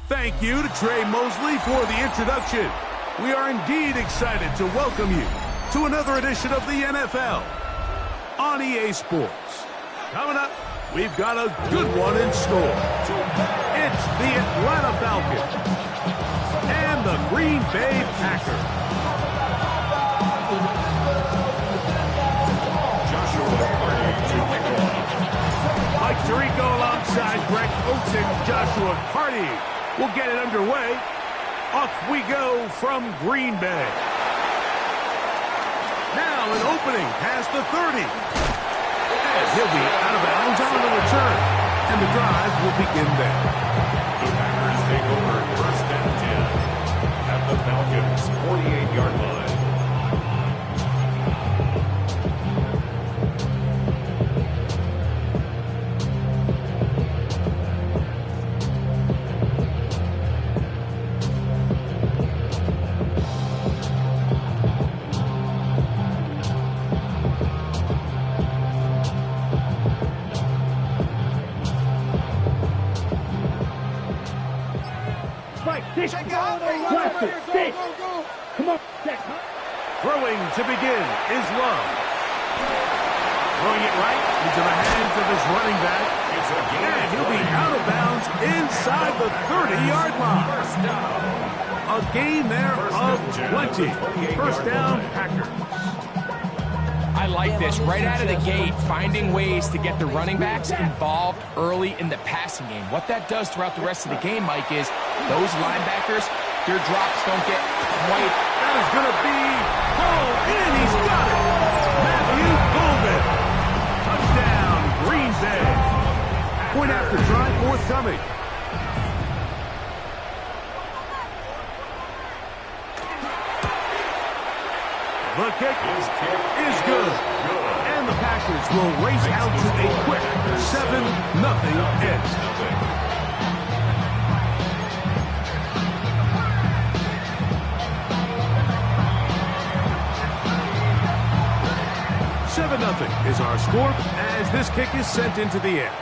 Thank you to Trey Mosley for the introduction. We are indeed excited to welcome you to another edition of the NFL on EA Sports. Coming up, we've got a good one in store. It's the Atlanta Falcons and the Green Bay Packers. Mike Tirico alongside Greg Oates and Joshua Carty will get it underway. Off we go from Green Bay. Now an opening past the 30. And he'll be out of bounds on the return. And the drive will begin there. The Packers take over first and 10 at the Falcons' 48-yard line. Come on. Throwing to begin is Love. Throwing it right into the hands of his running back. And he'll be out of bounds inside the 30-yard line. A gain there of 20. First down, Packers. I like this. Right out of the gate, finding ways to get the running backs involved early in the passing game. What that does throughout the rest of the game, Mike, is those linebackers, their drops don't get quite. That is going to be pulled in. He's got it. Matthew Golden. Touchdown, Green Bay. Point after try forthcoming. The kick is good. And the Packers will race out to a quick 7-0 edge. 7-0 is our score as this kick is sent into the air.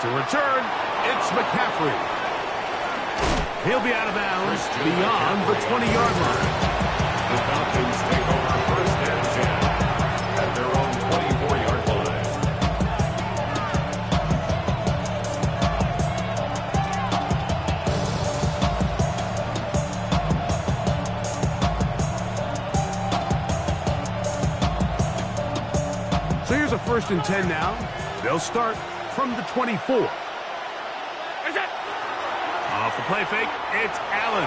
To return, it's McCaffrey. He'll be out of bounds beyond the 20-yard line. The Falcons take over first and 10 at their own 24-yard line. So here's a first and 10 now. They'll start from the 24. Off the play fake, it's Allen.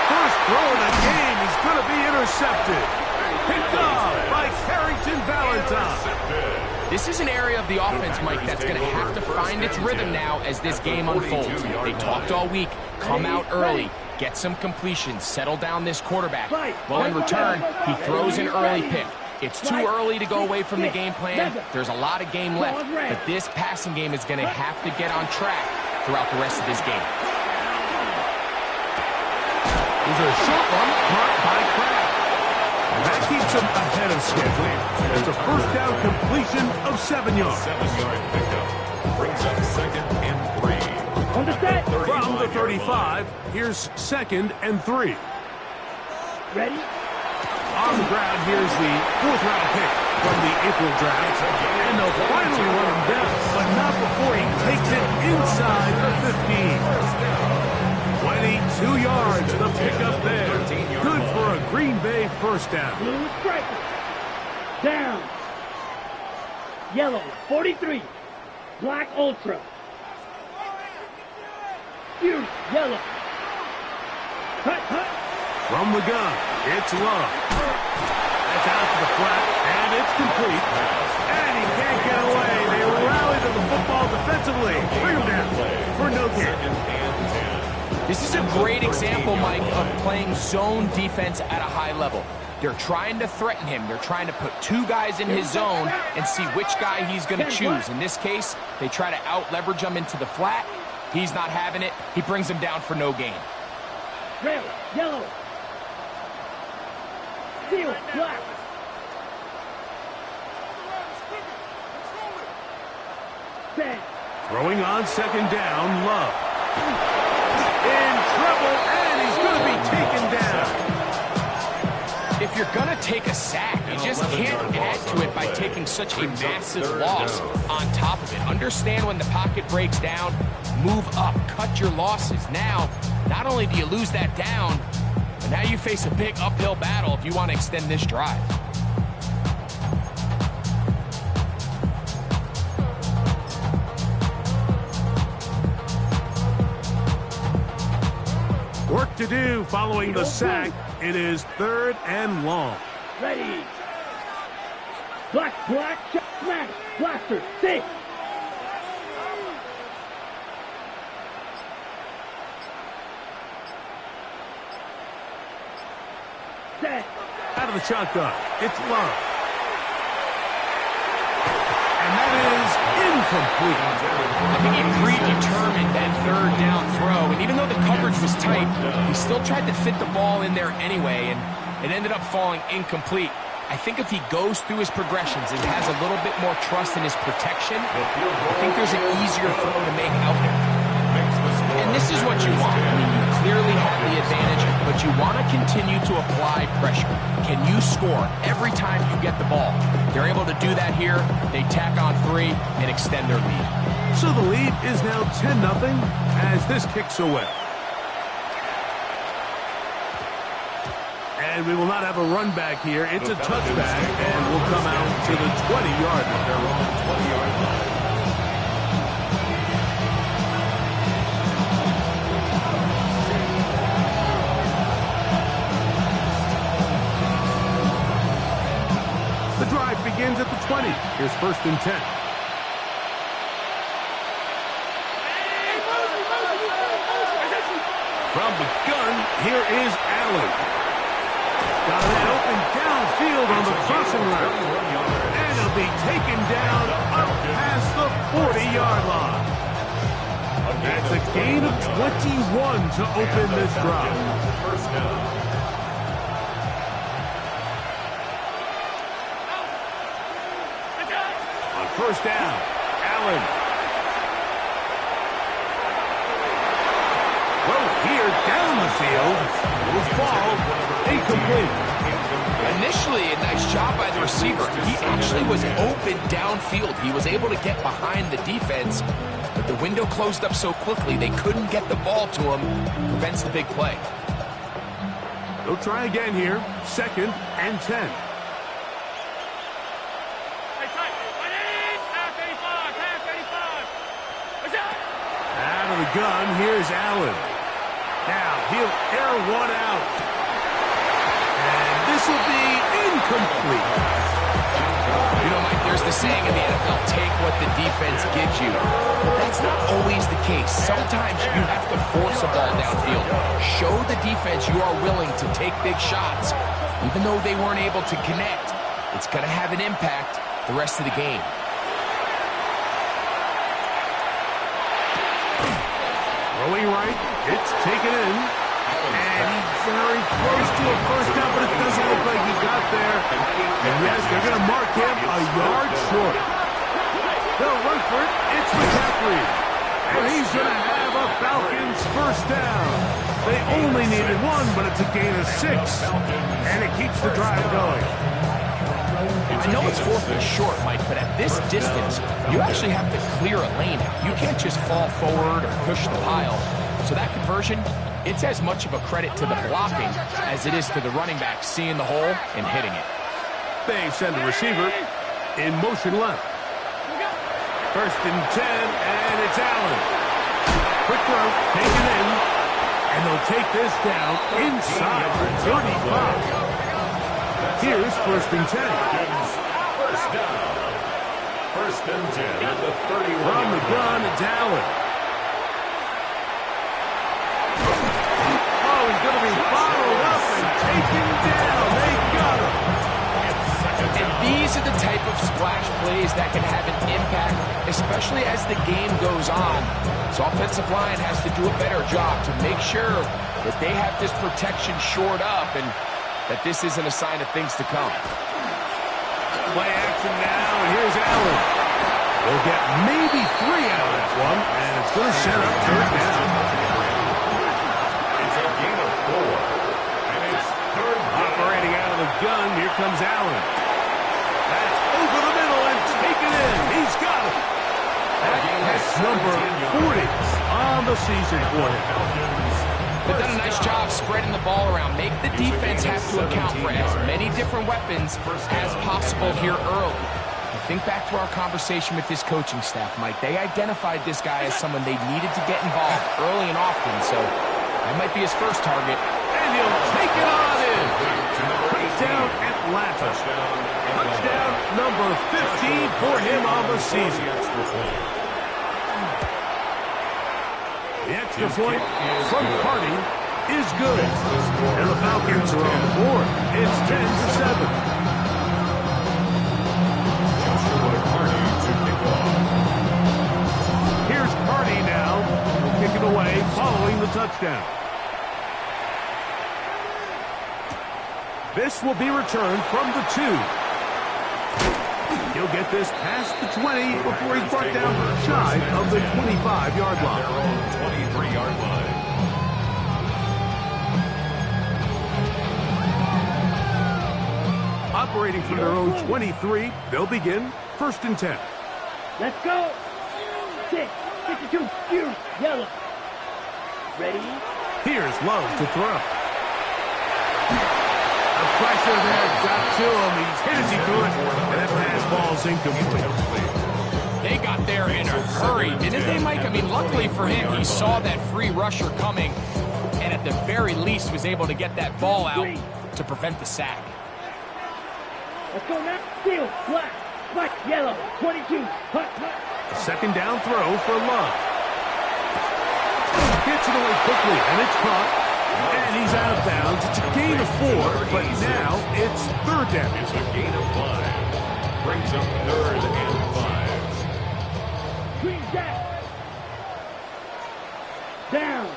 First throw of the game is going to be intercepted. Picked off by Carrington Valentine. This is an area of the offense, Mike, that's going to have to find its rhythm now as this game unfolds. They talked all week. Come out early. Get some completions. Settle down this quarterback. Well, in return, he throws an early pick. It's too early to go away from the game plan. There's a lot of game left, but this passing game is going to have to get on track throughout the rest of this game. There's a short one caught by Kraft. And that keeps him ahead of schedule. It's a first down completion of 7 yards. 7-yard pickup brings up second and 3. From the 35, here's second and 3. Ready? On the ground, here's the fourth-round pick from the April draft. And they'll finally run him down, but not before he takes it inside the 15. 22 yards, the pickup there. Good for a Green Bay first down. Blue striker. Down. Yellow, 43. Black ultra. Huge yellow. Cut. From the gun, it's Love. That's out to the flat, and it's complete. And he can't get away. They rally to the football defensively. Bring him down for no gain. This is a great example, Mike, of playing zone defense at a high level. They're trying to threaten him. They're trying to put two guys in his zone and see which guy he's going to choose. In this case, they try to out-leverage him into the flat. He's not having it. He brings him down for no gain. Red, yellow. Steel, black. Set. Throwing on second down, Love. In trouble, and he's going to be taken down. If you're going to take a sack, you just can't add to it by taking such a massive loss on top of it. Understand when the pocket breaks down, move up, cut your losses. Now, not only do you lose that down, but now you face a big uphill battle if you want to extend this drive. Work to do following the sack. It is 3rd and long. Ready. Black, shot, smash, blaster, 6. Set. Out of the shotgun, it's Love. And that is incomplete. I think he predetermined that 3rd down throw, and even though the coverage was tight, he still tried to fit the ball in there anyway, and it ended up falling incomplete. I think if he goes through his progressions and has a little bit more trust in his protection, I think there's an easier throw to make out there. And this is what you want. I mean, you clearly have the advantage, but you want to continue to apply pressure. Can you score every time you get the ball? They're able to do that here. They tack on 3 and extend their lead. So the lead is now 10-0 as this kicks away. And we will not have a run back here. It's a touchback, and we'll come out to the 20-yard line. They're on the 20-yard line. The drive begins at the 20. Here's 1st and 10. From the gun, here is Allen. Got it open downfield on the crossing route. And it'll be taken down up past the 40-yard line. That's a gain of 21 to open this drive. First down. On 1st down, Allen. Throw here down the field. Will fall incomplete. Initially, a nice job by the receiver. He actually was open downfield. He was able to get behind the defense, but the window closed up so quickly they couldn't get the ball to him. Prevents the big play. They'll try again here. 2nd and 10. Out of the gun, here's Allen. Now, he'll air one out. And this will be incomplete. You know, Mike, there's the saying in the NFL, take what the defense gives you. But that's not always the case. Sometimes you have to force a ball downfield. Show the defense you are willing to take big shots. Even though they weren't able to connect, it's going to have an impact the rest of the game. Throwing right, it's taken in. And he's very close to a 1st down, but it doesn't look like he got there. And yes, they're going to mark him a yard short. They'll run for it. It's McCaffrey. And he's going to have a Falcons 1st down. They only needed 1, but it's a gain of 6. And it keeps the drive going. I know it's 4th and short, Mike, but at this distance, you actually have to clear a lane out. You can't just fall forward or push the pile. So that conversion, it's as much of a credit to the blocking as it is to the running back seeing the hole and hitting it. They send the receiver in motion left. 1st and 10, and it's Allen. Quick throw, taken in, and they'll take this down inside the 35. Here's 1st and 10. First down. 1st and 10 at the 31. From the gun, it's Allen. Oh, he's going to be bottled up and taken down. They got him. And these are the type of splash plays that can have an impact, especially as the game goes on. So offensive line has to do a better job to make sure that they have this protection shored up and that this isn't a sign of things to come. Play action now, and here's Allen. We'll get maybe 3 out of this one, and it's going to set up third down. It's a gain of 4, and it's third down. Operating out of the gun, here comes Allen. That's over the middle and taken in. He's got it. That's number 40 on the season for him. They've done a nice job spreading the ball around. Make the defense have to account for as many different weapons as possible here early. Think back to our conversation with this coaching staff, Mike. They identified this guy as someone they needed to get involved early and often, so that might be his first target. And he'll take it on in. Touchdown, Atlanta. Touchdown number 15 for him on the season. The extra point from Carty is good. And the Falcons are on the board. It's 10-7. Here's Carty now, kicking away following the touchdown. This will be returned from the 2. He'll get this past the 20 before he's brought down shy of the 25-yard line. Their own 23-yard line. Operating from their own 23, they'll begin 1st and 10. Let's go. 6, 52, you, yellow. Ready? Here's Love to throw. The pressure there got to him. He's hit as he threw it, and that pass ball's incomplete. They got there in a hurry, didn't they, Mike? I mean, luckily for him, he saw that free rusher coming, and at the very least was able to get that ball out to prevent the sack. Let's go now. Steel, black, white, yellow, 22, hut, hut. A 2nd down throw for Love. Gets it away quickly, and it's caught. And he's out of bounds. It's a gain of 4, but now it's 3rd down. It's a gain of 5. Brings up 3rd and 5. Green jack. Down.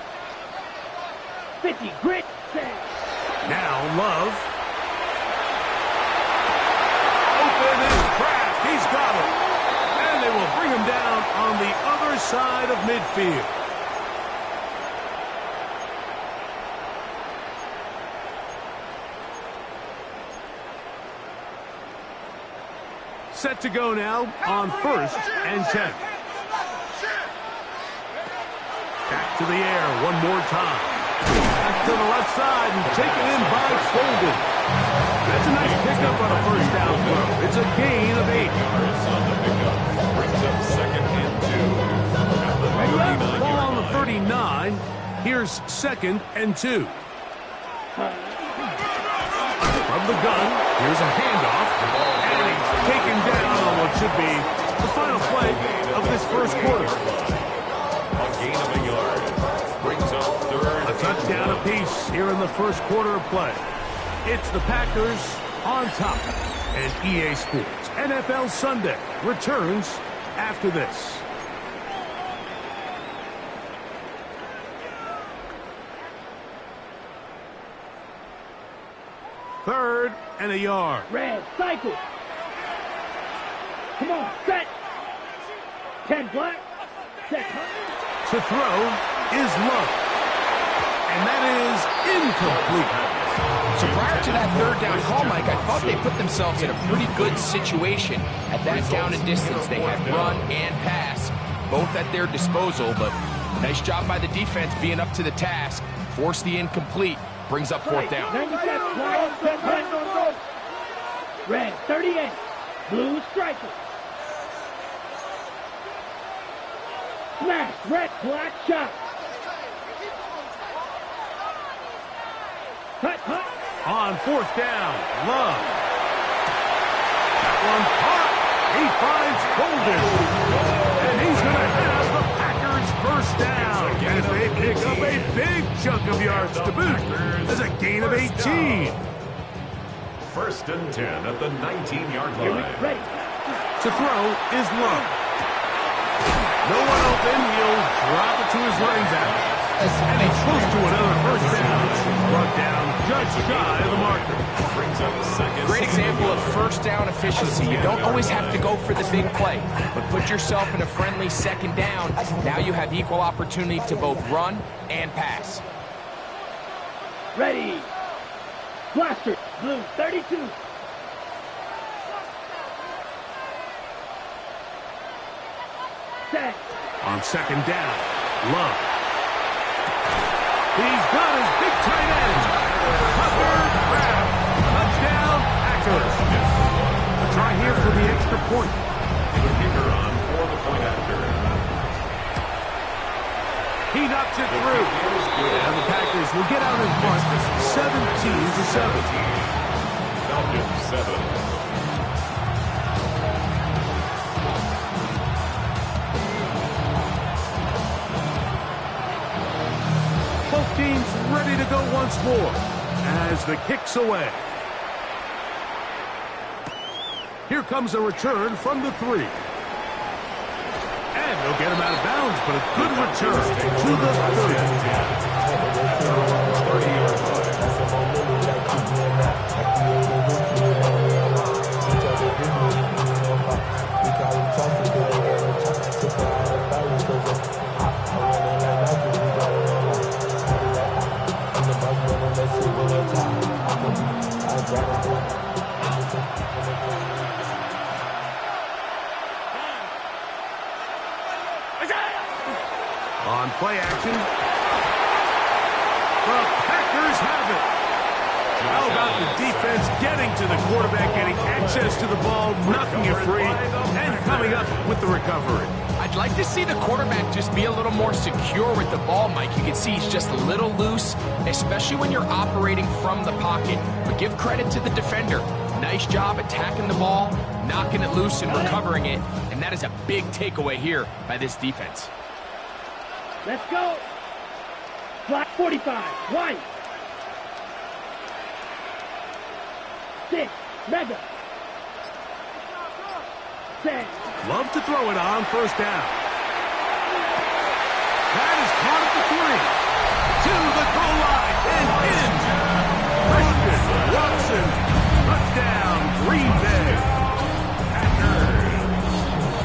50, grit, set. Now Love. Open and cracked. He's got it. And they will bring him down on the other side of midfield. Set to go now on 1st and 10. Back to the air one more time. Back to the left side and taken in by Golden. That's a nice pickup on a 1st down throw. It's a gain of 8. Yards on the pickup. Brings up 2nd and 2. At the 39-yard Ball on the line. 39. Here's 2nd and 2. From the gun, here's a handoff. And he's taken down on what should be the final play of this 1st quarter. A gain of a yard. Brings up 3rd. A touchdown apiece here in the 1st quarter of play. It's the Packers on top. And EA Sports NFL Sunday returns after this. Third and a yard. Red, cycle. Come on, set. 10, black, set, hut. To throw is Love. And that is incomplete. So prior to that 3rd down call, Mike, I thought they put themselves in a pretty good situation at that down and distance. They had run and pass, both at their disposal, but nice job by the defense being up to the task. Force the incomplete, brings up 4th down. 97, black, set, hut. Red, 38, blue striker. Smash, red, black shot. Hut, hut. On 4th down, Love. That one caught. He finds Golden. And he's going to have the Packers 1st down. As they pick up a big chunk of yards to boot. There's a gain of 18. 1st and 10 at the 19-yard line. Ready. To throw is Love. No one open. He'll drop it to his running back. And he's close to another first down. Brought down just shy of the marker. Brings up second. Great example of first down efficiency. You don't always have to go for the big play, but put yourself in a friendly second down. Now you have equal opportunity to both run and pass. Ready. Blaster. Blue 32. Set. On second down, Love. He's got his big tight end. Tucker grab. Touchdown, Packers. A try here for the extra point. The kicker on for the point after. He knocks it through. And the Packers will get out in front 17-7. Falcons 7. Both teams ready to go once more as the kick's away. Here comes a return from the 3. And they'll get him out of bounds, but a good return to the 30-yard line. On play action, the Packers have it. How about the defense getting to the quarterback, getting access to the ball, knocking it free, and coming up with the recovery. I'd like to see the quarterback just be a little more secure with the ball, Mike. You can see he's just a little loose, especially when you're operating from the pocket. But give credit to the defender. Nice job attacking the ball, knocking it loose and recovering it. And that is a big takeaway here by this defense. Let's go. Flat 45. White. 6. Mega. 10. Love to throw it on first down. That is caught at the 3. To the goal line and in. Christian Watson. Touchdown, Green Bay. Packers.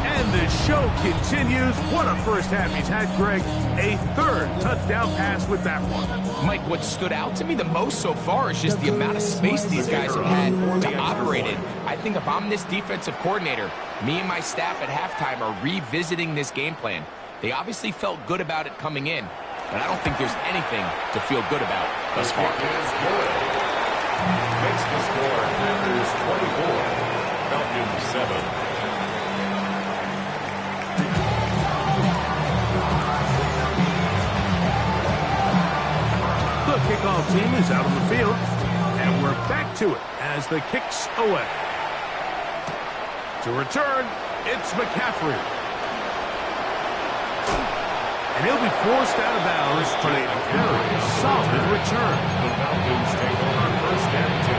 And the show continues. What a first half he's had, Greg. A third touchdown pass with that one. Mike, what stood out to me the most so far is just the amount of space these guys have had to operate in. I think if I'm this defensive coordinator, me and my staff at halftime are revisiting this game plan. They obviously felt good about it coming in, but I don't think there's anything to feel good about thus far. Makes the score Packers 24, Falcons 7. The kickoff team is out on the field, and we're back to it as the kick's away. To return, it's McCaffrey. And he'll be forced out of bounds, but a very solid return. The Falcons take over first and 10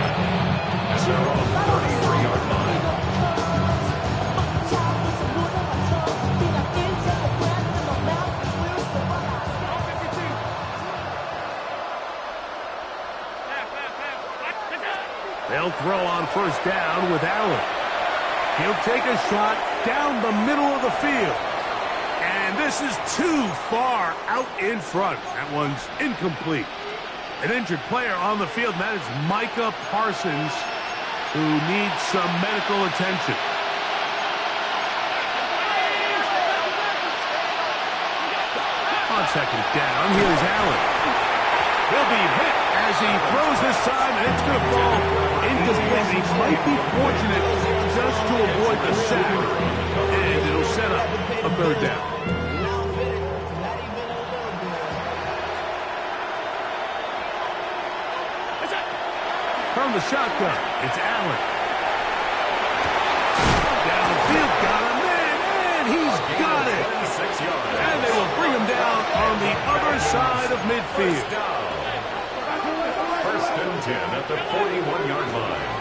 at their own 33-yard line. They'll throw on first down with Allen. He'll take a shot down the middle of the field. And this is too far out in front. That one's incomplete. An injured player on the field, and that is Micah Parsons, who needs some medical attention. On second down, here's Allen. He'll be hit as he throws this time, and it's going to fall incomplete. He might be fortunate just to avoid the sack, and it'll set up a third down. From the shotgun, it's Allen. Downfield, got him, and he's got it. 6 yards. And they will bring him down on the other side of midfield. First and 10 at the 41-yard line.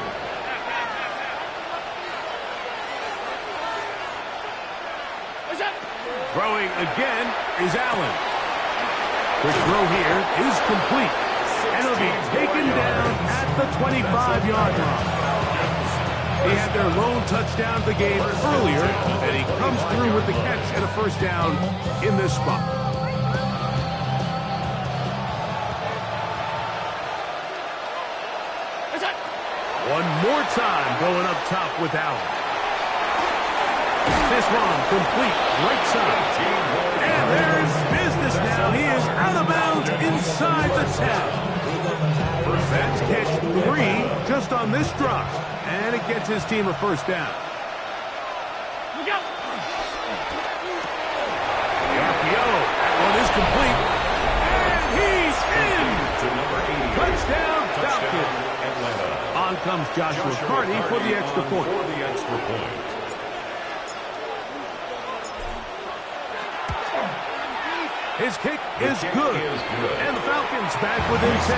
Throwing again is Allen. The throw here is complete. And it'll be taken down at the 25-yard line. He had their lone touchdown of the game earlier, and he comes through with the catch and a first down in this spot. One more time going up top with Allen. This one complete, right side. And there's business now. He is out of bounds inside the 10. That's catch 3 just on this drive. And it gets his team a first down. The RPO, that one is complete. And he's in! Touchdown, Falcons. On comes Joshua Carty for the extra point. His kick is good. And the Falcons back within 10.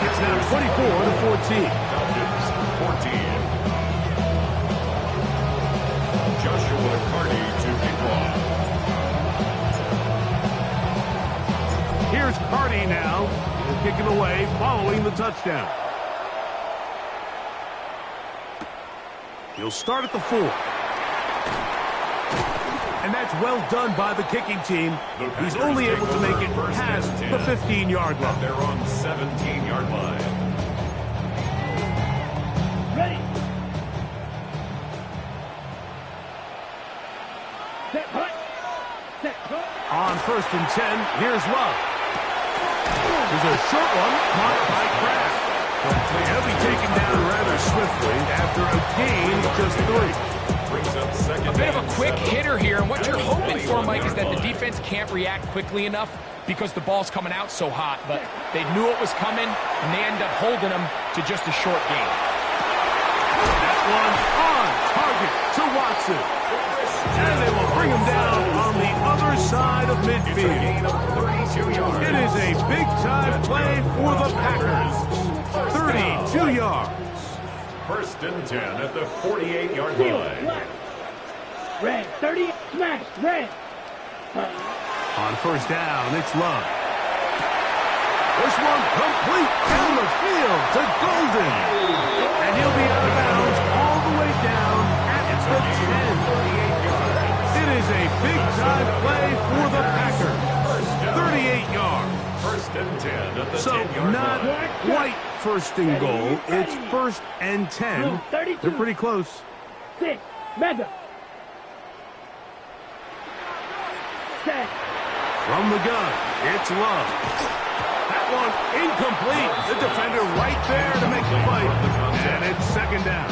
It's now 24-14. Falcons 14. Joshua Carty to kick off. Here's Carty now. He'll kick it away following the touchdown. He'll start at the 4. And that's well done by the kicking team. He's only able to make it past the 15-yard line. They're on 17-yard line. Ready. Set, hut. Set, hut. On 1st and 10, here's Love. There's a short one caught by Kraft. He'll be taken down rather swiftly after a gain of just 3. A bit of a quick hitter here, and what you're hoping for, Mike, is that the defense can't react quickly enough because the ball's coming out so hot. But they knew it was coming, and they end up holding them to just a short gain. That one on target to Watson. And they will bring him down on the other side of midfield. It is a big-time play for the Packers. 32 yards. 1st and 10 at the 48-yard line. Red, 30, smash, red. On 1st down, it's Love. This one complete down the field to Golden. And he'll be out of bounds all the way down at the 10. It is a big-time play for the Packers. 38 yards. 1st and 10 at the 10-yard line. So not quite 1st and goal. It's 1st and 10. They're pretty close. 6, mega. 10. From the gun, it's Love. That one incomplete. The defender right there to make the fight. And it's 2nd down.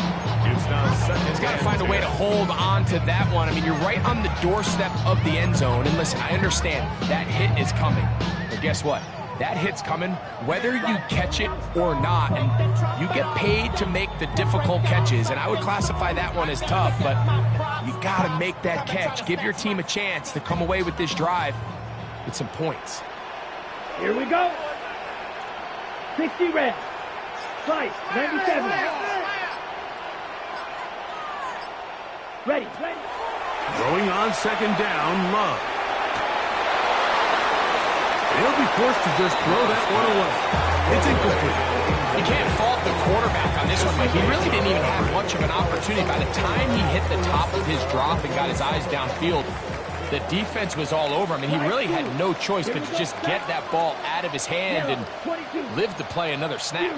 He's got to find a way to hold on to that one. I mean, you're right on the doorstep of the end zone. And listen, I understand that hit is coming. But guess what? That hit's coming whether you catch it or not. And you get paid to make the difficult catches. And I would classify that one as tough. But you got to make that catch. Give your team a chance to come away with this drive with some points. Here we go. 60 red. Slice, 97. Ready. Throwing on 2nd down, Love. He'll be forced to just throw that one away. It's incomplete. You can't fault the quarterback on this one, but he really didn't even have much of an opportunity. By the time he hit the top of his drop and got his eyes downfield, the defense was all over him, and he really had no choice but to just get that ball out of his hand and live to play another snap.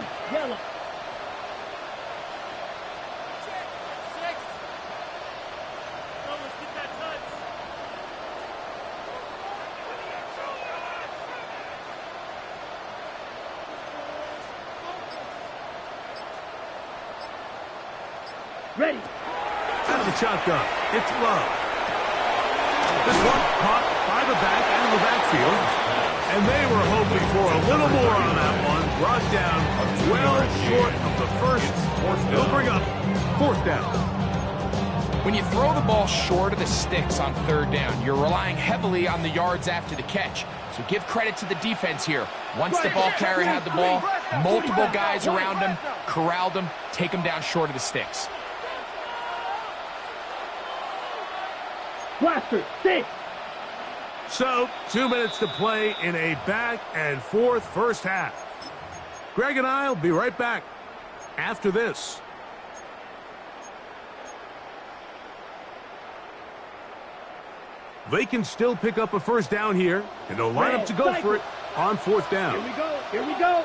Ready. Out of the shotgun, it's Love. This one caught by the back and the backfield. And they were hoping for a little more on that one. Brought down well short of the first. They'll bring up 4th down. When you throw the ball short of the sticks on 3rd down, you're relying heavily on the yards after the catch. So give credit to the defense here. Once the ball carrier had the ball, multiple guys around him, corralled him, take him down short of the sticks. Blaster, 6. So, 2 minutes to play in a back-and-forth first half. Greg and I will be right back after this. They can still pick up a first down here, and they'll line up to go for it on fourth down. Here we go. Here we go.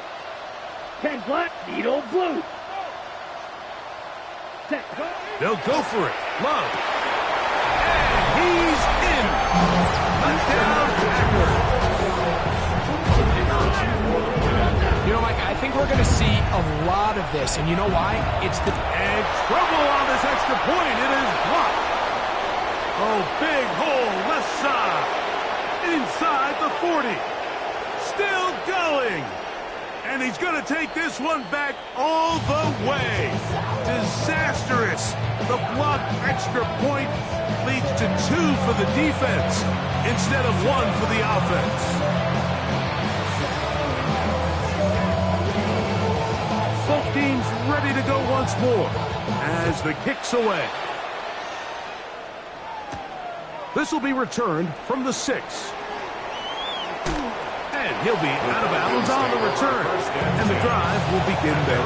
10 black, needle blue. Set, go. They'll go for it. Love. And he's in. Touchdown, Packers. You know, Mike, I think we're going to see a lot of this, and you know why? It's the... And trouble on this extra point. It is blocked. Oh, big hole left side. Inside the 40. Still going. And he's going to take this one back all the way. Disastrous. The blocked extra point leads to 2 for the defense instead of 1 for the offense. Both teams ready to go once more as the kick's away. This will be returned from the 6. And he'll be out of bounds on the return. And the drive will begin there.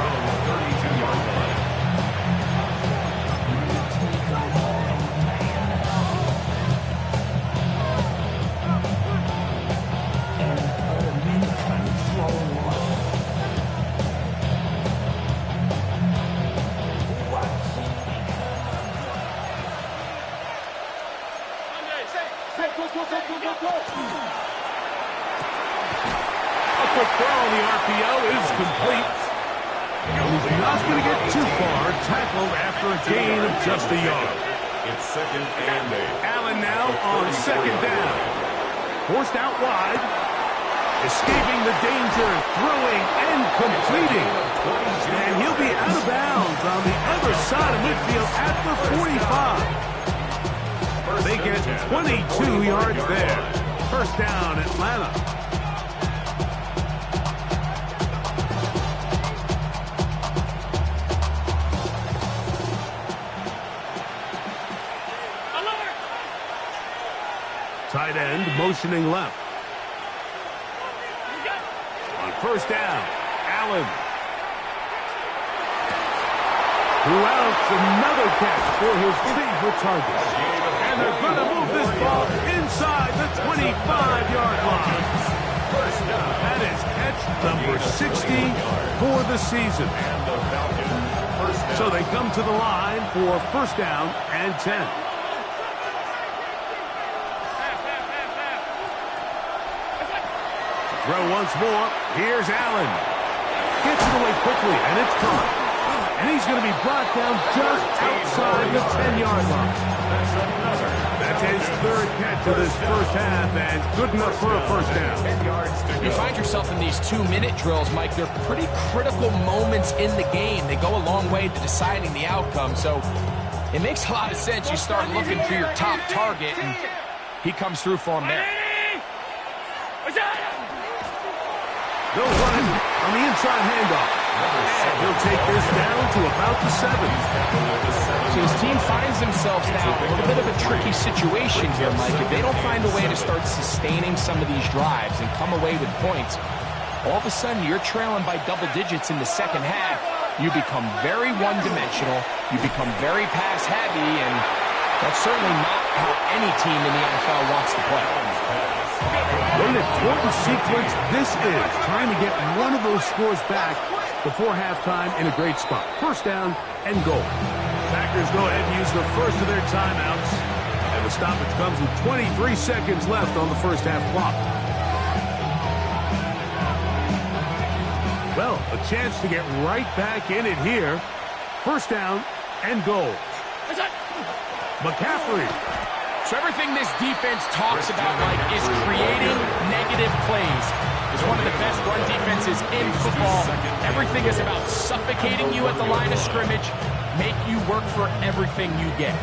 A quick throw on the RPO is complete. And he's not going to get too far, tackled after a gain of just a yard. It's second and 8. Allen now on second down. Forced out wide. Escaping the danger, throwing and completing. And he'll be out of bounds on the other side of midfield at the 45. They get 22 yards there. First down, Atlanta. Tight end motioning left. On first down, Allen. Throughout another catch for his favorite target. And they're going to move this ball inside the 25-yard line. That is catch number 60 for the season. So they come to the line for first down and 10. Throw once more. Here's Allen. Gets it away quickly, and it's caught. And he's going to be brought down just outside the 10-yard line. That's his third catch of this first half, and good enough for a first down. You find yourself in these 2-minute drills, Mike. They're pretty critical moments in the game. They go a long way to deciding the outcome, so it makes a lot of sense. You start looking for your top target, and he comes through for him there. They'll run it on the inside handoff. And he'll take this down to about the 7. So his team finds themselves now in a little bit of a tricky situation here, Mike. If they don't find a way to start sustaining some of these drives and come away with points, all of a sudden you're trailing by double digits in the second half. You become very one-dimensional. You become very pass-heavy, and that's certainly not how any team in the NFL wants to play. What an important sequence this is, trying to get one of those scores back before halftime in a great spot. First down and goal. Packers go ahead and use the first of their timeouts. And the stoppage comes with 23 seconds left on the first half clock. Well, a chance to get right back in it here. First down and goal. McCaffrey. So everything this defense talks about, Mike, is creating negative plays. It's one of the best run defenses in football. Everything is about suffocating you at the line of scrimmage, make you work for everything you get.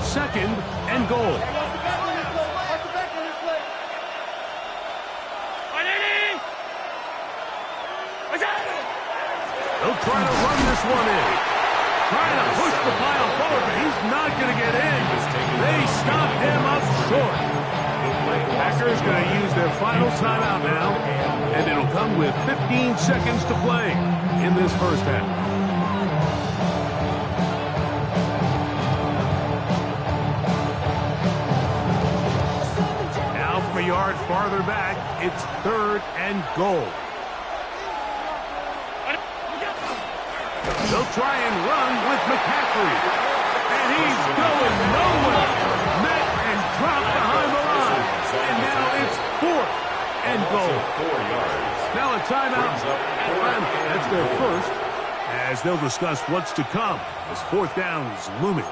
Second and goal. They'll try to run this one in. Trying to push the pile forward, but he's not going to get in. final timeout now, and it'll come with 15 seconds to play in this first half. Now from a yard farther back, it's 3rd and goal. They'll try and run with McCaffrey. And he's going nowhere. Met and dropped behind the line. And now it's 4th and goal. 4 yards. Now a timeout. Atlanta. That's their first, as they'll discuss what's to come as 4th down is looming.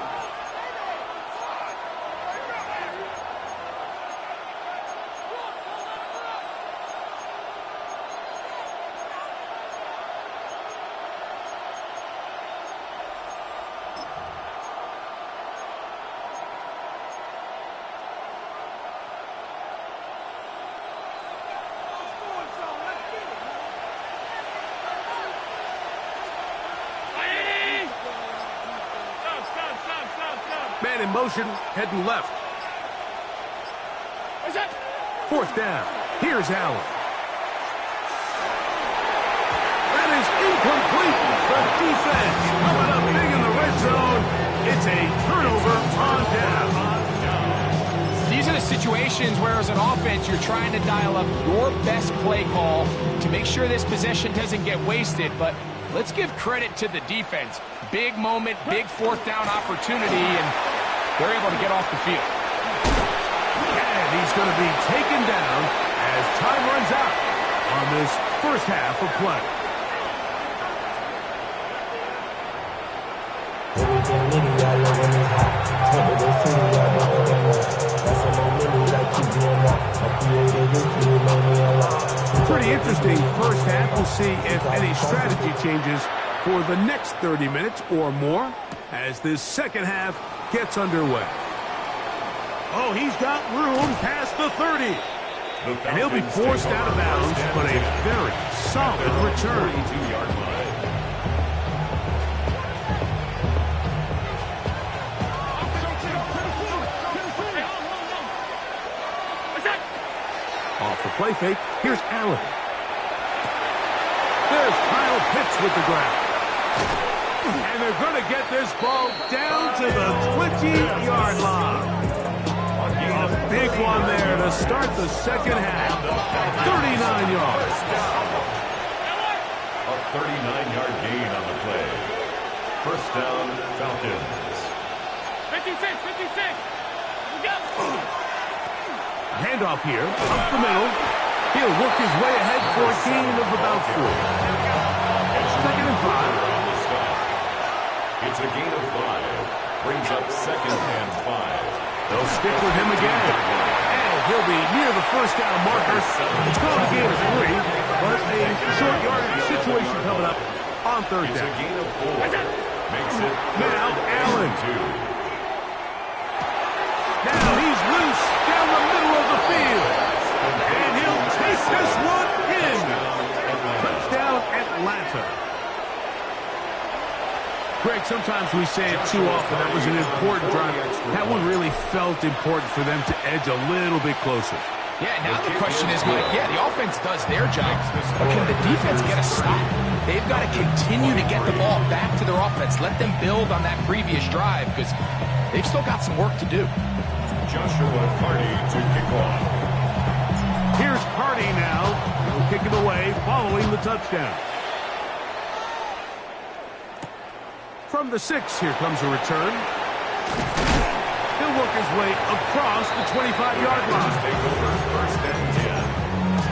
Man in motion, heading left. 4th down. Here's Allen. That is incomplete. The defense coming up big in the red zone. It's a turnover on down. These are the situations where, as an offense, you're trying to dial up your best play call to make sure this possession doesn't get wasted. But let's give credit to the defense. Big moment, big 4th down opportunity, and they're able to get off the field. And he's going to be taken down as time runs out on this first half of play. Pretty interesting first half. We'll see if any strategy changes for the next 30 minutes or more as this second half gets underway. Oh, he's got room past the 30. And he'll be forced out of bounds, but a very solid return. 32-yard line. Off the play fake, here's Allen. There's Kyle Pitts with the grab. And they're going to get this ball down to the 20-yard line. A big one there to start the second half. 39 yards. A 39-yard gain on the play. First down, Falcons. 56. We got Handoff here, up the middle. He'll work his way ahead for a gain of about 4. 2nd and 5. It's a gain of 5. Brings up 2nd and 5. They'll stick with him again. And he'll be near the first down marker. It's called a gain of 3, but a short yardage situation coming up on 3rd It's down. a gain of 4. Makes it Now Allen. 2. Now he's loose down the middle of the field. And he'll take this one in. Touchdown Atlanta. Greg, sometimes we say it too often. That was an important drive. That one really felt important for them to edge a little bit closer. Yeah, now the question is, Mike, the offense does their job, but can the defense get a stop? They've got to continue to get the ball back to their offense. Let them build on that previous drive, because they've still got some work to do. Joshua Carty to kick off. Here's Carty now. He'll kick it away following the touchdown. From the 6, here comes a return. He'll work his way across the 25-yard line. Take over 1st and 10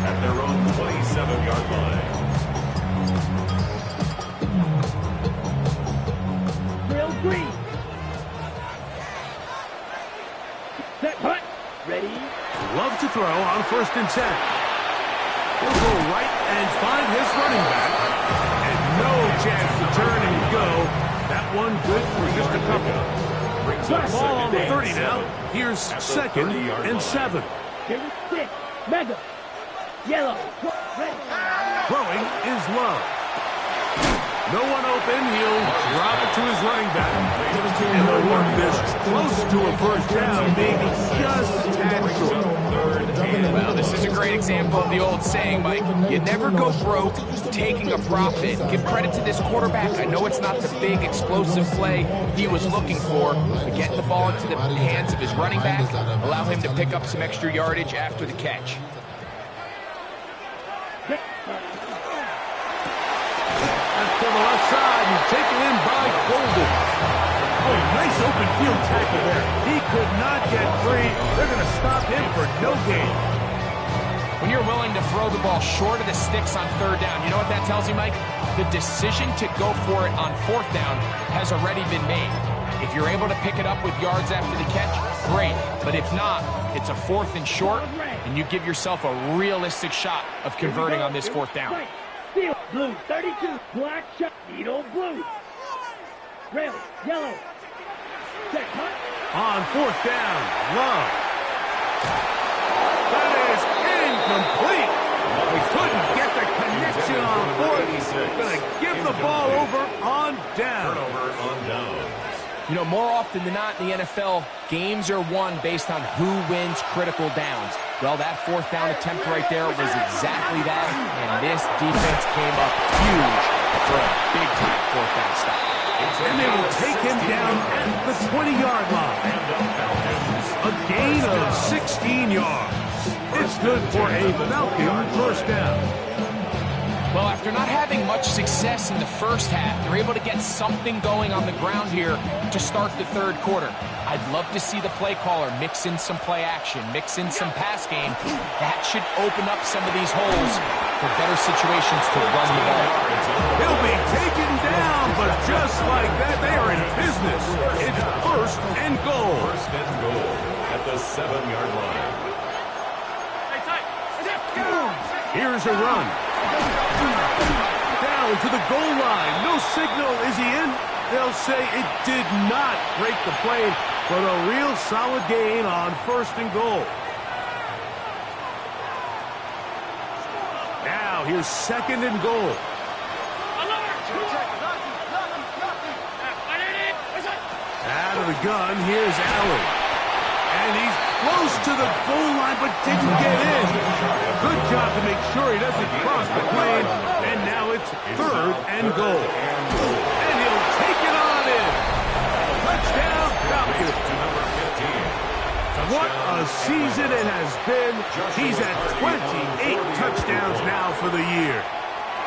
at their own 27-yard line. Drill green. Set punt. Ready. Love to throw on 1st and 10. He'll go right and find his running back. And no chance to turn and go. That one good for just a couple. Ball on the 30 now. Here's 2nd and 7. Here is 6. Mega. Yellow. Red. Throwing is Love. No one open. He'll drop it to his running back. And they'll work this close to a first down, maybe just a tad short. Well, this is a great example of the old saying, Mike. You never go broke taking a profit. Give credit to this quarterback. I know it's not the big explosive play he was looking for, but getting the ball into the hands of his running back, allow him to pick up some extra yardage after the catch. To the left side and taken in by Golden. Oh, nice open field tackle there. He could not get free. They're going to stop him for no gain. When you're willing to throw the ball short of the sticks on third down, you know what that tells you, Mike? The decision to go for it on fourth down has already been made. If you're able to pick it up with yards after the catch, great. But if not, it's a 4th and short, and you give yourself a realistic shot of converting on this 4th down. Blue, 32, black shot, needle blue. Red, yellow. Check, hut. On 4th down, Love. That is incomplete. We couldn't get the connection on 4th. Going to give the ball over on down. Turnover on down. You know, more often than not in the NFL, games are won based on who wins critical downs. Well, that 4th down attempt right there was exactly that, and this defense came up huge for a big-time 4th down stop. And they will take him down at the 20-yard line. A gain of 16 yards. It's good for a Falcon first down. Well, after not having much success in the first half, they're able to get something going on the ground here to start the 3rd quarter. I'd love to see the play caller mix in some play action, mix in some pass game. That should open up some of these holes for better situations to run the ball. He'll be taken down, but just like that, they are in business. It's 1st and goal. 1st and goal at the 7-yard line. Here's a run. Down to the goal line. No signal. Is he in? They'll say it did not break the plane, but a real solid gain on 1st and goal. Now here's 2nd and goal. Out of the gun, here's Allen. And he's close to the goal line, but didn't get in. Good job to make sure he doesn't cross the plane. And now it's 3rd and goal. And he'll take it on in. Touchdown, Falcons. What a season it has been. He's at 28 touchdowns now for the year.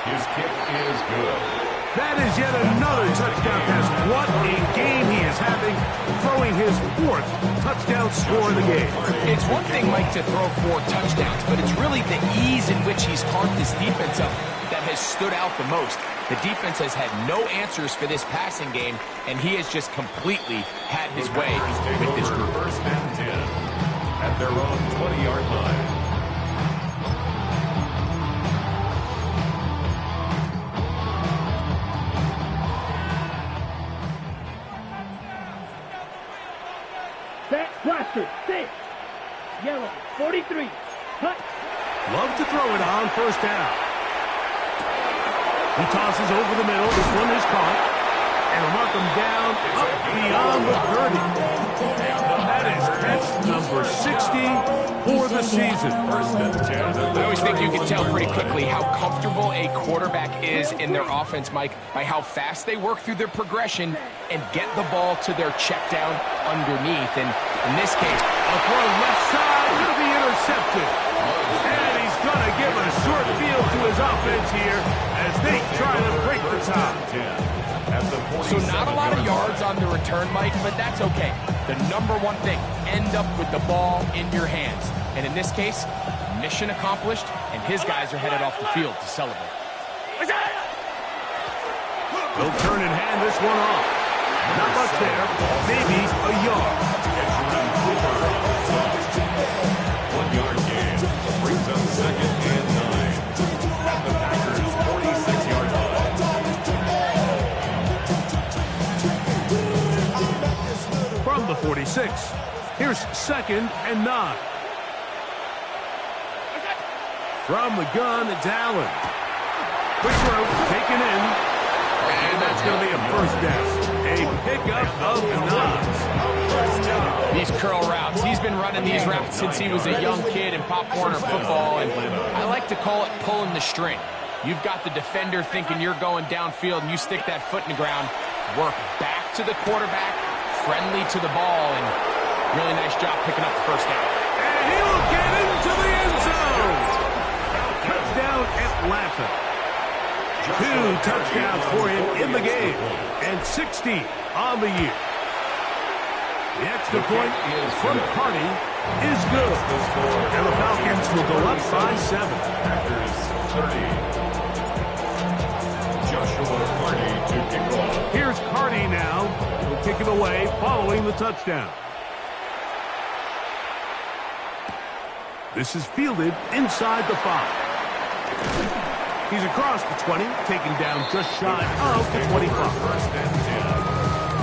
His kick is good. That is yet another touchdown pass. What a game he is having, throwing his 4th touchdown score of the game. It's one thing, Mike, to throw 4 touchdowns, but it's really the ease in which he's carved this defense up that has stood out the most. The defense has had no answers for this passing game, and he has just completely had his way with this group. 1st and 10 at their own 20-yard line. Blaster, 6. Yellow, 43. Hut. Love to throw it on 1st down. He tosses over the middle. This one is caught. And will mark him down up beyond the 30. That is catch number 60 for the season. I always think you can tell pretty quickly how comfortable a quarterback is in their offense, Mike, by how fast they work through their progression and get the ball to their check down underneath. And in this case, a throw left side will be intercepted. And he's going to give a short field to his offense here as they try to break the top. So not a lot of yards on the return, Mike, but that's okay. The number one thing, end up with the ball in your hands. And in this case, mission accomplished, and his guys are headed off the field to celebrate. He'll turn and hand this one off. Not much there, maybe a yard. 1-yard gain brings up 2nd and 9 at the Packers' 46-yard line. From the 46, here's 2nd and 9. From the gun, it's Allen. Quick throw, taken in. And that's going to be a first down. A pickup of 9. These curl routes. He's been running these routes since he was a young kid in Pop Warner football, and I like to call it pulling the string. You've got the defender thinking you're going downfield, and you stick that foot in the ground, work back to the quarterback, friendly to the ball, and really nice job picking up the first down. And he'll get into the end zone. Touchdown, Atlanta. 2 touchdowns for him in the game, and 60 on the year. The extra point from Carney is good. And the Falcons will go up by 7. Packers 30. Joshua Carney to kick off. Here's Carney now. He'll kick it away following the touchdown. This is fielded inside the 5. He's across the 20, taken down just shy of the 25. First and 10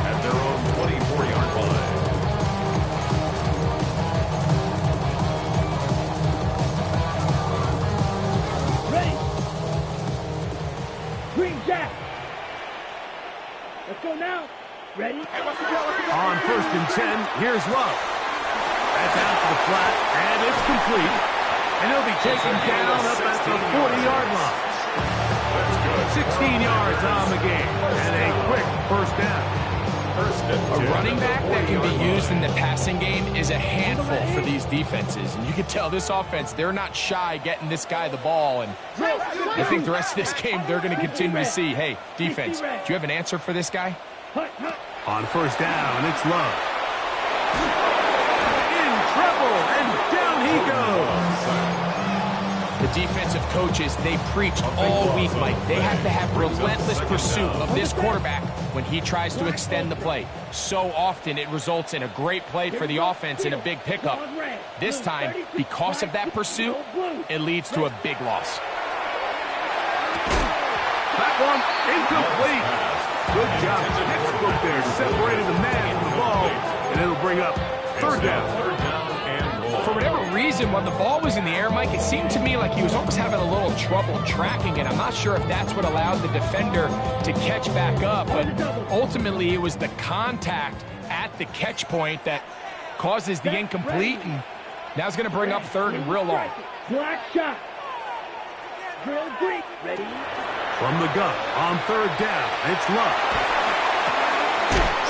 at their own 24-yard line. Ready. Green Jack. Let's go now. Ready? On first and 10, here's Love. That's out to the flat, and it's complete. And he'll be taken down up at the 40-yard line. 16 yards on the game, and a quick first down. A running back that can be used in the passing game is a handful for these defenses. And you can tell this offense, they're not shy getting this guy the ball. And I think the rest of this game, they're going to continue to see, hey, defense, do you have an answer for this guy? On first down, it's Love. In trouble, and down he goes. The defensive coaches, they preach all week, Mike. They have to have relentless pursuit of this quarterback when he tries to extend the play. So often it results in a great play for the offense and a big pickup. This time, because of that pursuit, it leads to a big loss. That one incomplete. Good job. Textbook there, separating the man from the ball, and it'll bring up third down. For whatever reason, when the ball was in the air, Mike, it seemed to me like he was almost having a little trouble tracking it. I'm not sure if that's what allowed the defender to catch back up, but ultimately it was the contact at the catch point that causes the incomplete, and now it's going to bring up third and real long. Black shot. Drill Greek. Ready? From the gun, on third down, it's Love.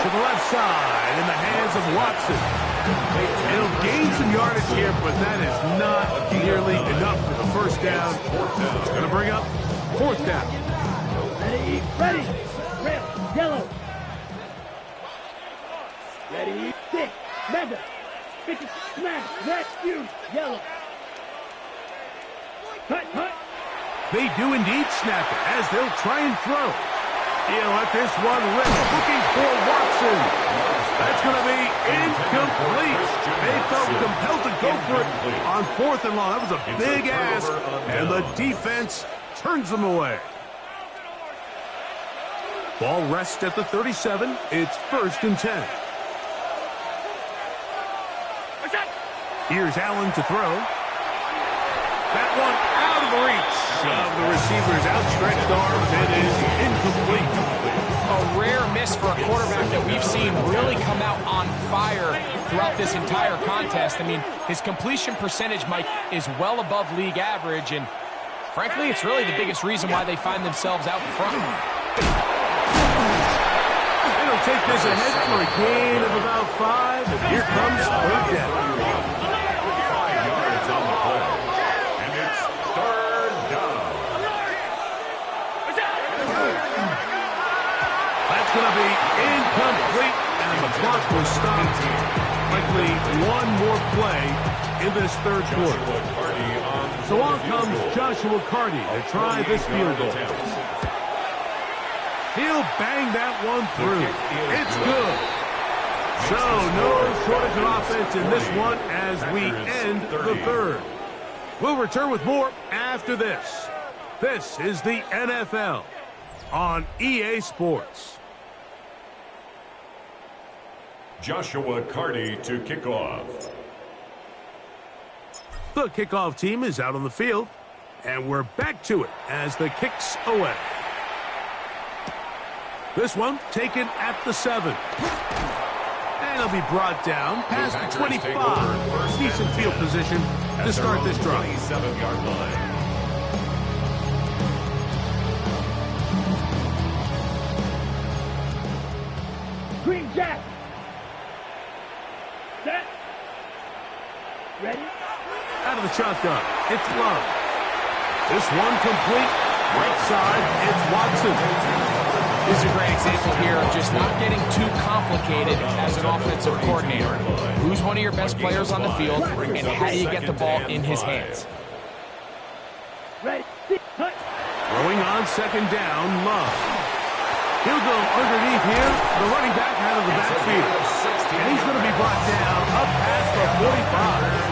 To the left side, in the hands of Watson. He'll gain some yardage here, but that is not nearly enough for the first down. It's going to bring up fourth down. Ready? Ready. Red. Yellow. Ready? 6. Mega. 50. Smash. Red. Huge. Yellow. Cut. Cut. They do indeed snap it as they'll try and throw. He'll let this one rip, looking for Watson. That's going to be incomplete. They felt compelled to go for it on fourth and long. That was a big ask, and the defense turns them away. Ball rests at the 37. It's first and 10. Here's Allen to throw. That one out of the reach of the receiver's outstretched arms. It is incomplete. A rare miss for a quarterback that we've seen really come out on fire throughout this entire contest. I mean, his completion percentage, Mike, is well above league average, and frankly, it's really the biggest reason why they find themselves out in front. It'll take this ahead for a gain of about 5, and here comes third down. Going to be incomplete, and the clock will stop. Likely one more play in this third quarter. So on comes Joshua Carney to try this field goal. He'll bang that one through. It's good. So no shortage of offense in this one as we end the third. We'll return with more after this. This is the NFL on EA Sports. Joshua Carney to kick off. The kickoff team is out on the field, and we're back to it as the kick's away. This one taken at the 7. And he'll be brought down past the 25. Decent field position to start this drive. 27-yard line. Green Jack. Set. Ready? Out of the shotgun, it's Love. This one complete. Right side, it's Watson. This is a great example here of just not getting too complicated as an offensive coordinator. Who's one of your best players on the field, and how do you get the ball in his hands? Ready? Throwing on second down, Love. He'll go underneath here. The running back out of the backfield. And he's going to be brought down up past the 45.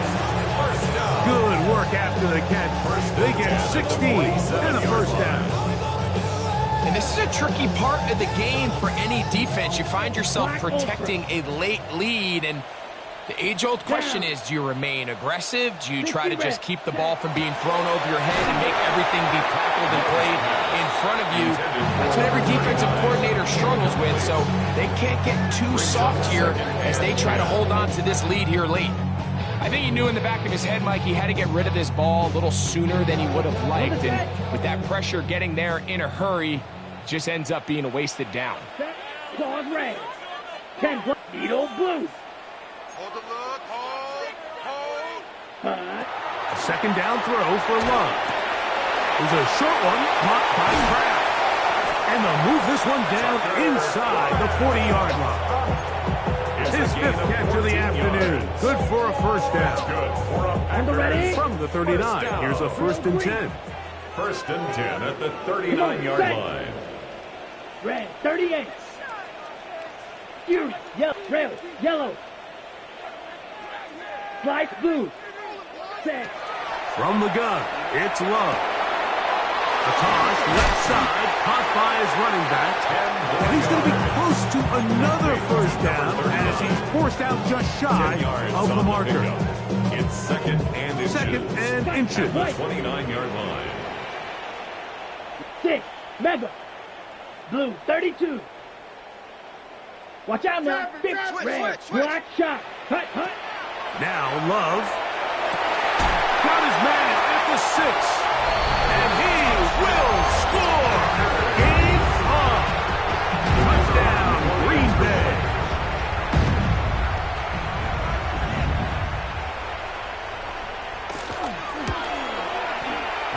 Good work after the catch. They get 16 and a first down. And this is a tricky part of the game for any defense. You find yourself protecting a late lead, and the age-old question is, do you remain aggressive? Do you try to just keep the ball from being thrown over your head and make everything be tackled and played in front of you? That's what every defensive coordinator struggles with, so they can't get too soft here as they try to hold on to this lead here late. I think he knew in the back of his head, Mike, he had to get rid of this ball a little sooner than he would have liked, and with that pressure getting there in a hurry, just ends up being a wasted down. Claws red. 10 needle blue. Hold the look, hold. A second down throw for Love. There's a short one caught by Kraft. And they'll move this one down inside the 40-yard line. His 5th catch of the afternoon. Good for a first down. From the 39, here's a 1st and 10. 1st and 10 at the 39-yard line. Red, 38. Fury, yellow, red, yellow. Slice blue. Set. From the gun, it's Love. The toss, left side, caught by his running back. And he's going to be close to another first down as he's forced out just shy of the marker. It's 2nd and inches. 2nd and inches. The 29-yard line. 6, mega. Blue, 32. Watch out now. 5th, red, black shot. Hut, hut. Now Love got his man at the 6. And he will score. Game on. Touchdown, Green Bay.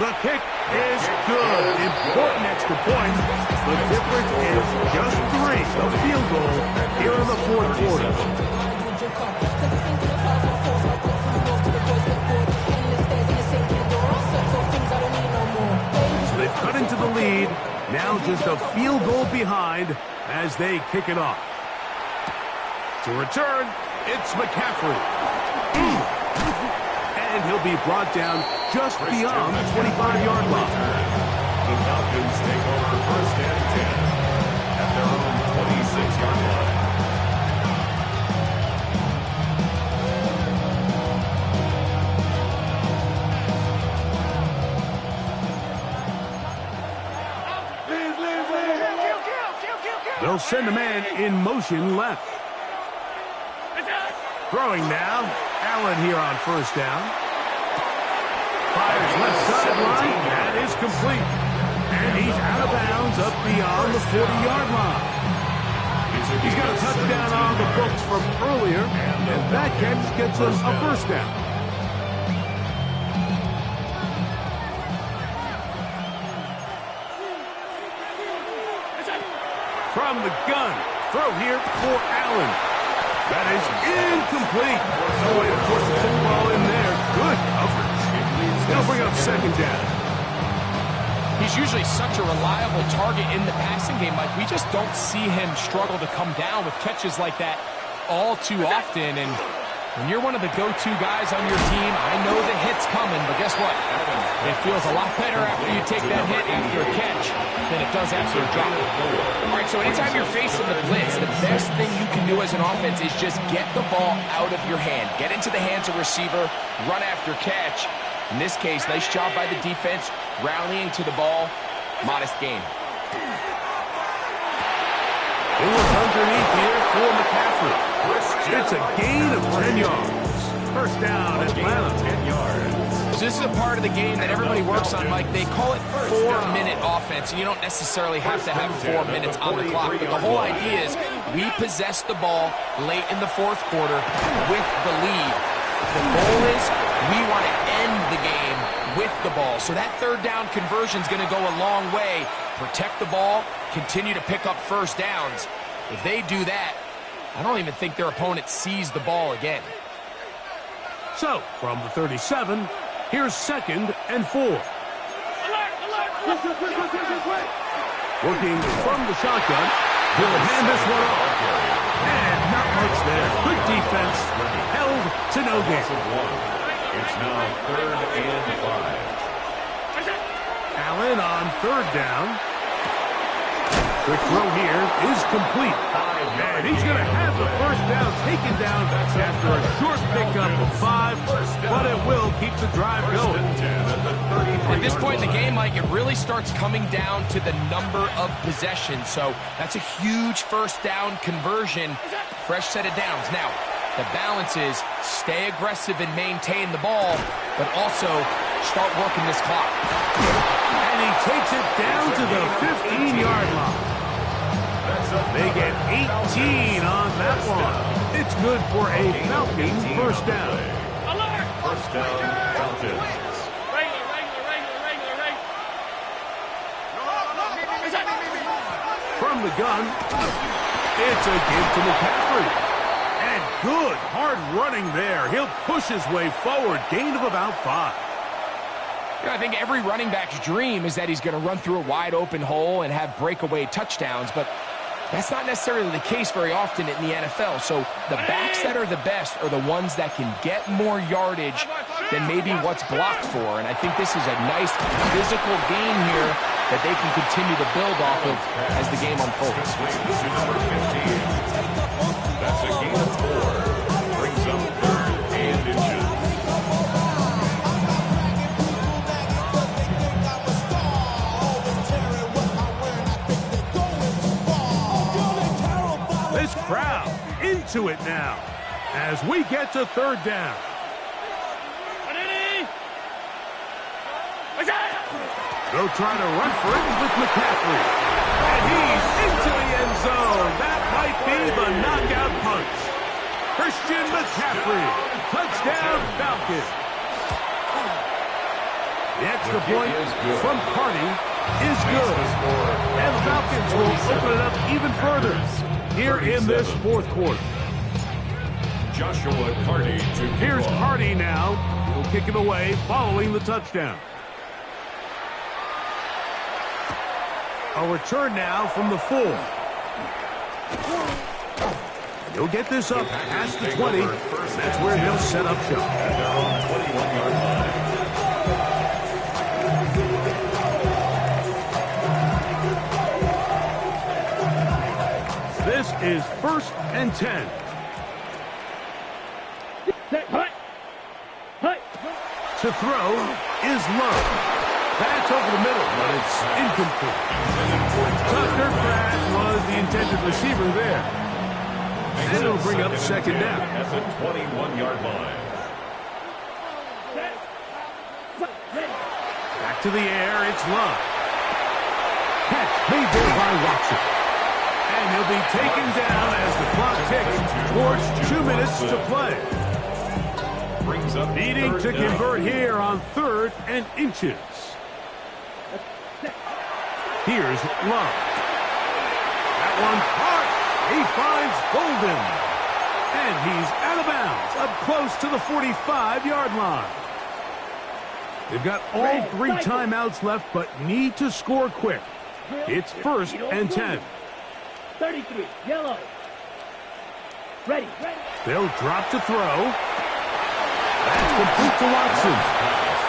The kick is good. Important extra point. The difference is just 3. The field goal here in the 4th quarter. They've cut into the lead. Now just a field goal behind as they kick it off. To return, it's McCaffrey. And he'll be brought down just beyond the 25-yard line. The Falcons take over 1st and 10 at their own 26-yard line. They'll send a man in motion left. Throwing now. Allen here on 1st down. Fires left sideline. That is complete. And he's out of bounds up beyond the 40-yard line. He's got a touchdown on the books from earlier, and that catch gets him a 1st down. From the gun, throw here for Allen. That is incomplete. No way to force the football in there. Good coverage. They'll bring up 2nd down. He's usually such a reliable target in the passing game, Mike. We just don't see him struggle to come down with catches like that all too often. And when you're one of the go-to guys on your team, I know the hit's coming, but guess what? It feels a lot better after you take that hit after a catch than it does after a drop. All right, so anytime you're facing the blitz, the best thing you can do as an offense is just get the ball out of your hand. Get into the hands of receiver, run after catch. In this case, nice job by the defense, rallying to the ball. Modest game. It was underneath here for McCaffrey. It's a gain of 10 yards. First down, Atlanta. 10 yards. So this is a part of the game that everybody works on, Mike. They call it 4-minute offense, and you don't necessarily have to have 4 minutes on the clock. But the whole idea is we possess the ball late in the fourth quarter with the lead. The goal is we want to end the game with the ball. So that third down conversion is going to go a long way. Protect the ball, continue to pick up first downs. If they do that, I don't even think their opponent sees the ball again. So, from the 37, here's 2nd and 4. Working from the shotgun, he'll hand this one off. And not much there. Good defense, held to no gain. It's now 3rd and 5. Allen on 3rd down. Quick throw here is complete. And he's going to have the first down taken down after a short pickup of 5, but it will keep the drive going. At this point in the game, Mike, it really starts coming down to the number of possessions. So that's a huge first down conversion, fresh set of downs. Now, the balance is stay aggressive and maintain the ball, but also start working this clock. And he takes it down to the 15-yard line. They get 18 on that one. It's good for a Falcon first down. First down, Falcons. From the gun, it's a give to McCaffrey. And good, hard running there. He'll push his way forward. Gain of about 5. I think every running back's dream is that he's going to run through a wide open hole and have breakaway touchdowns, but that's not necessarily the case very often in the NFL. So the backs that are the best are the ones that can get more yardage than maybe what's blocked for. And I think this is a nice physical game here that they can continue to build off of as the game unfolds. Number 15. That's a gain of 4. Brings up 3rd and inches. This crowd into it now as we get to 3rd down. They'll try to run for it with McCaffrey. And he's into the end zone. That might be the knockout punch. Christian McCaffrey. Touchdown, Falcons. The extra point from Carney is good. And the Falcons will open it up even further here in this fourth quarter. Joshua Carney to Here's Carney now. He'll kick it away following the touchdown. A return now from the 4. He'll get this up past the 20. That's where he'll set up shop. at their own 21-yard line. This is 1st and 10. To throw is low. That's over the middle, but it's incomplete. Tucker Pratt was the intended receiver there. And it'll bring up 2nd down. At the 21-yard line. Back to the air, it's Love. Catch made there by Watson. And he'll be taken down as the clock ticks towards 2 minutes to play. Brings up Needing to 3rd down. convert here on 3rd and inches. Here's Love. That one caught. He finds Golden. And he's out of bounds, up close to the 45-yard line. They've got all 3 timeouts left, but need to score quick. It's 1st and 10. 33, yellow. Ready. They'll drop to throw. That's complete to Watson.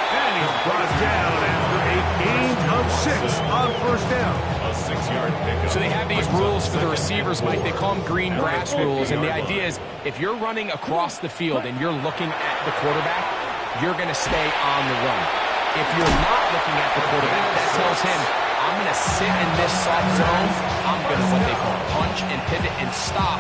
And he's brought down after a gain of 6 on 1st down. A 6-yard pickup. So they have these rules for the receivers, Mike. They call them green grass rules. And the idea is if you're running across the field and you're looking at the quarterback, you're going to stay on the run. If you're not looking at the quarterback, that tells him I'm going to sit in this soft zone. I'm going to what they call punch and pivot and stop.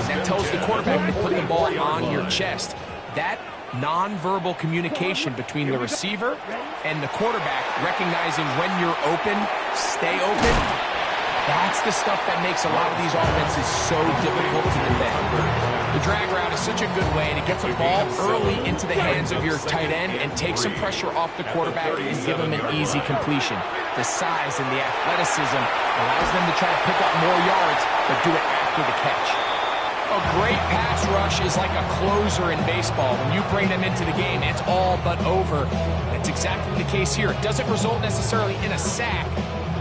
That tells the quarterback to put the ball on your chest. That nonverbal communication between the receiver and the quarterback, recognizing when you're open, stay open, that's the stuff that makes a lot of these offenses so difficult to defend. The drag route is such a good way to get the ball early into the hands of your tight end and take some pressure off the quarterback and give him an easy completion. The size and the athleticism allows them to try to pick up more yards, but do it after the catch. A great pass rush is like a closer in baseball. When you bring them into the game, it's all but over. That's exactly the case here. It doesn't result necessarily in a sack,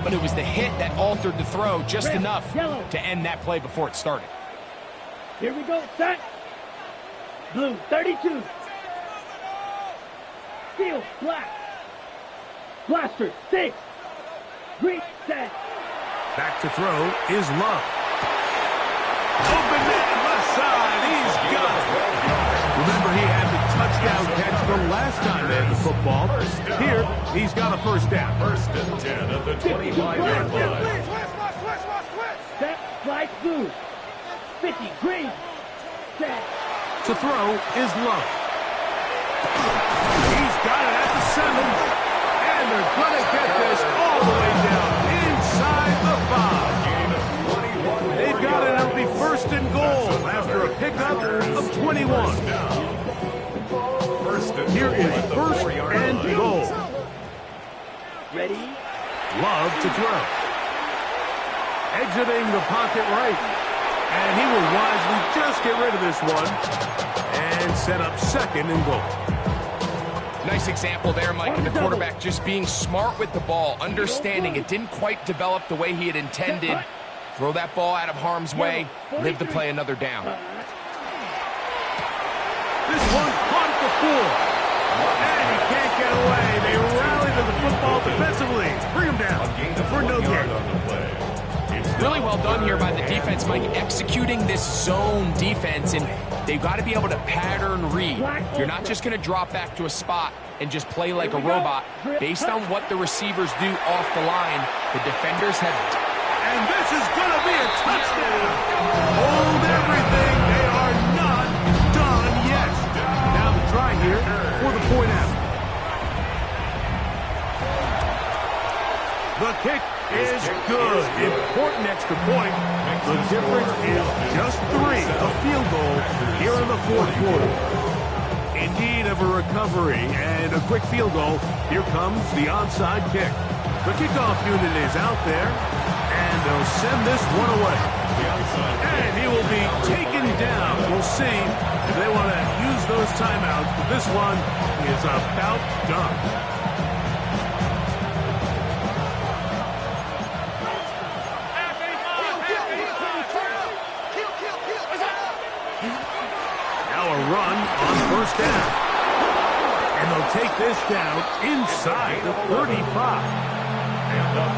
but it was the hit that altered the throw just enough to end that play before it started. Here we go, set. Blue, 32. Steel, black. Blaster, 6. Green, set. Back to throw is Love. Open it, left side, he's got it. Remember, he had the touchdown catch the last time they had the football. Here, he's got a first down. First and 10 at the 25-yard line. Set, slide, blue. 50, green, set. To throw is Love. He's got it at the 7. And they're going to get this all the way down inside the 5. They've got it. It'll be first and goal after a pickup of 21. Here is first and goal. Ready? Love to throw. Exiting the pocket right. And he will wisely just get rid of this one and set up second and goal. Nice example there, Mike, of the quarterback just being smart with the ball, understanding it didn't quite develop the way he had intended. Throw that ball out of harm's way, live to play another down. This one caught the 4. And he can't get away. They rally to the football defensively. Bring him down for no gain. Really well done here by the defense, Mike, executing this zone defense, and they've got to be able to pattern read. You're not just going to drop back to a spot and just play like a robot. Based on what the receivers do off the line, the defenders have... And this is going to be a touchdown. Hold everything. They are not done yet. Now the try here for the point after. The kick is good. Important extra point. The difference is just 3. A field goal here in the fourth quarter. In need of a recovery and a quick field goal, here comes the onside kick. The kickoff unit is out there, and they'll send this one away. And he will be taken down. We'll see if they want to use those timeouts, but this one is about done. Run on first down. And they'll take this down inside the 35.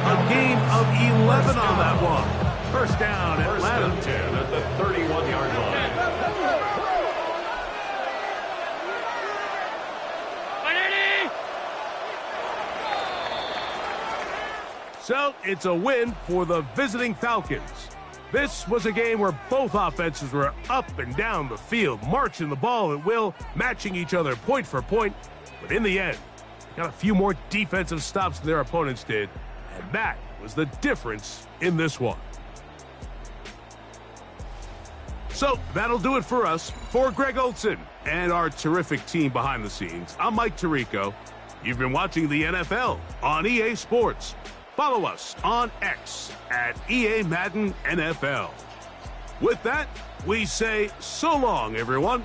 A gain of 11 on that one. First down, Atlanta. First and 10 at the 31-yard line. So it's a win for the visiting Falcons. This was a game where both offenses were up and down the field, marching the ball at will, matching each other point for point. But in the end, they got a few more defensive stops than their opponents did, and that was the difference in this one. So that'll do it for us. For Greg Olson and our terrific team behind the scenes, I'm Mike Tirico. You've been watching the NFL on EA Sports. Follow us on X at EA Madden NFL. With that, we say so long, everyone.